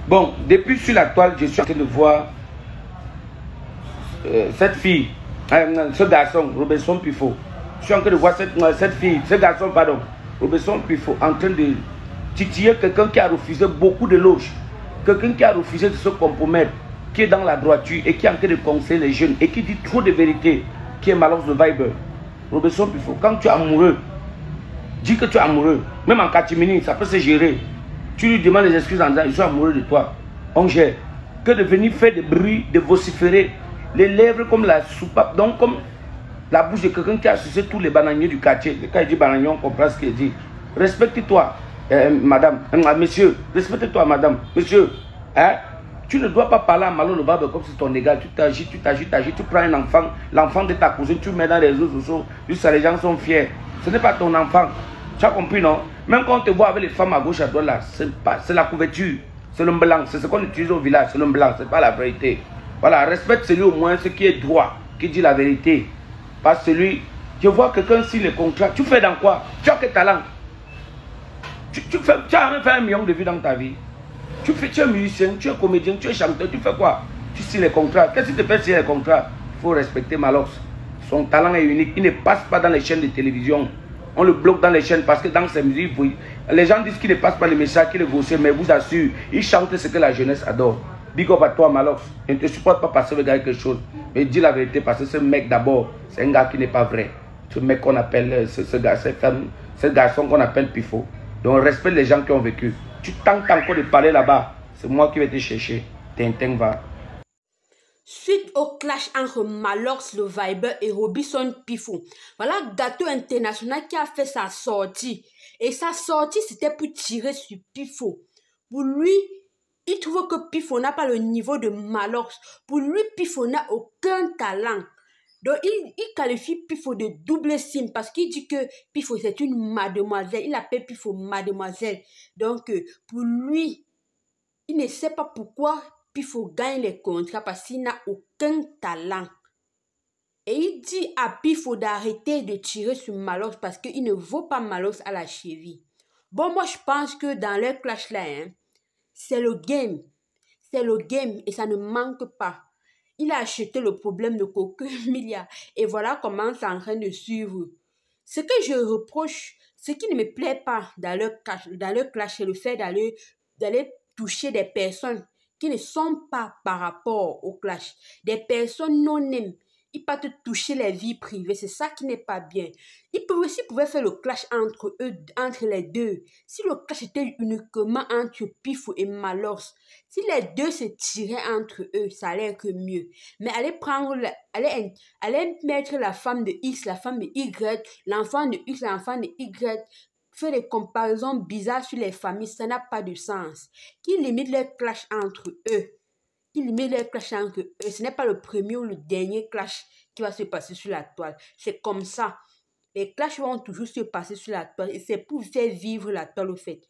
Bon, depuis sur la toile, je suis en train de voir cette fille, ce garçon, Robinson Pifo. Je suis en train de voir cette fille, ce garçon, pardon, Robinson Pifo, en train de titiller quelqu'un qui a refusé beaucoup de loges, quelqu'un qui a refusé de se compromettre, qui est dans la droiture et qui est en train de conseiller les jeunes et qui dit trop de vérité, qui est Malox le Viber. Robinson Pifo, quand tu es amoureux, dis que tu es amoureux, même en catimini, ça peut se gérer. Tu lui demandes des excuses en disant, je suis amoureux de toi. On gère. Que de venir faire des bruits, de vociférer, les lèvres comme la soupape, donc comme la bouche de quelqu'un qui a sucé tous les bananiers du quartier. Quand il dit bananier, on comprend ce qu'il dit. Respecte-toi, madame, monsieur, respecte-toi, madame, monsieur. Hein? Tu ne dois pas parler à Malo le Barbe comme si c'est ton égal. Tu t'agis, tu prends un enfant, l'enfant de ta cousine, tu le mets dans les réseaux sociaux, jusqu'à les gens sont fiers. Ce n'est pas ton enfant. Tu as compris, non? Même quand on te voit avec les femmes à gauche, à droite, là, c'est la couverture, c'est le blanc, c'est ce qu'on utilise au village, c'est le blanc, c'est pas la vérité. Voilà, respecte celui au moins, ce qui est droit, qui dit la vérité. Pas celui, je vois quelqu'un signe le contrat, tu fais dans quoi? Tu as quel talent? Tu as même fait 1 million de vues dans ta vie. Tu es musicien, tu es comédien, tu es chanteur, tu fais quoi? Tu signes les contrats. Qu'est-ce qui te fait signer les contrats? Il faut respecter Malox. Son talent est unique, il ne passe pas dans les chaînes de télévision. On le bloque dans les chaînes parce que dans ses musiques, les gens disent qu'il ne passe pas les messages, qu'il est grossier, mais vous assure, il chante ce que la jeunesse adore. Big up à toi, Malox. Je ne te supporte pas parce que regarder quelque chose. Mais dis la vérité parce que ce mec d'abord, c'est un gars qui n'est pas vrai. Ce mec qu'on appelle, ce garçon qu'on appelle Pifo. Donc respecte les gens qui ont vécu. Tu tentes encore de parler là-bas. C'est moi qui vais te chercher. Tintin va. Suite au clash entre Malox le Viber et Robinson Pifo, voilà Gâteau International qui a fait sa sortie. Et sa sortie, c'était pour tirer sur Pifo. Pour lui, il trouve que Pifo n'a pas le niveau de Malox. Pour lui, Pifo n'a aucun talent. Donc, il qualifie Pifo de double sim parce qu'il dit que Pifo, c'est une mademoiselle. Il appelle Pifo mademoiselle. Donc, pour lui, il ne sait pas pourquoi Pifo gagne les contrats parce qu'il n'a aucun talent. Et il dit à Pifo d'arrêter de tirer sur Malox parce qu'il ne vaut pas Malox à la cheville. Bon, moi, je pense que dans leur clash là, c'est le game. C'est le game et ça ne manque pas. Il a acheté le problème de Coco Emilia et voilà comment c'est en train de suivre. Ce que je reproche, ce qui ne me plaît pas dans leur clash, c'est le fait d'aller toucher des personnes qui ne sont pas par rapport au clash. Des personnes non-name. Ils peuvent te toucher les vies privées. C'est ça qui n'est pas bien. Ils pouvaient faire le clash entre eux, entre les deux. Si le clash était uniquement entre Pifo et Malox, si les deux se tiraient entre eux, ça allait être mieux. Mais aller mettre la femme de X, la femme de Y, l'enfant de X, l'enfant de Y, faire des comparaisons bizarres sur les familles, ça n'a pas de sens. Qui limite les clashs entre eux. Qui limite les clashs entre eux. Ce n'est pas le premier ou le dernier clash qui va se passer sur la toile. C'est comme ça. Les clashs vont toujours se passer sur la toile et c'est pour faire vivre la toile au fait.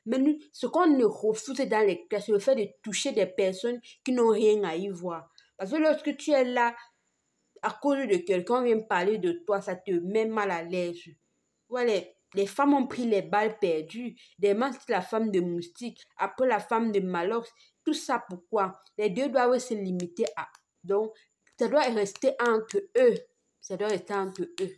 Mais nous, ce qu'on ne refuse dans les clashs, c'est le fait de toucher des personnes qui n'ont rien à y voir. Parce que lorsque tu es là, à cause de quelqu'un vient parler de toi, ça te met mal à l'aise. Voilà, les femmes ont pris les balles perdues. Des c'est la femme de Moustique, après la femme de Malox. Tout ça pourquoi? Les deux doivent se limiter à. Donc, ça doit rester entre eux. Ça doit rester entre eux.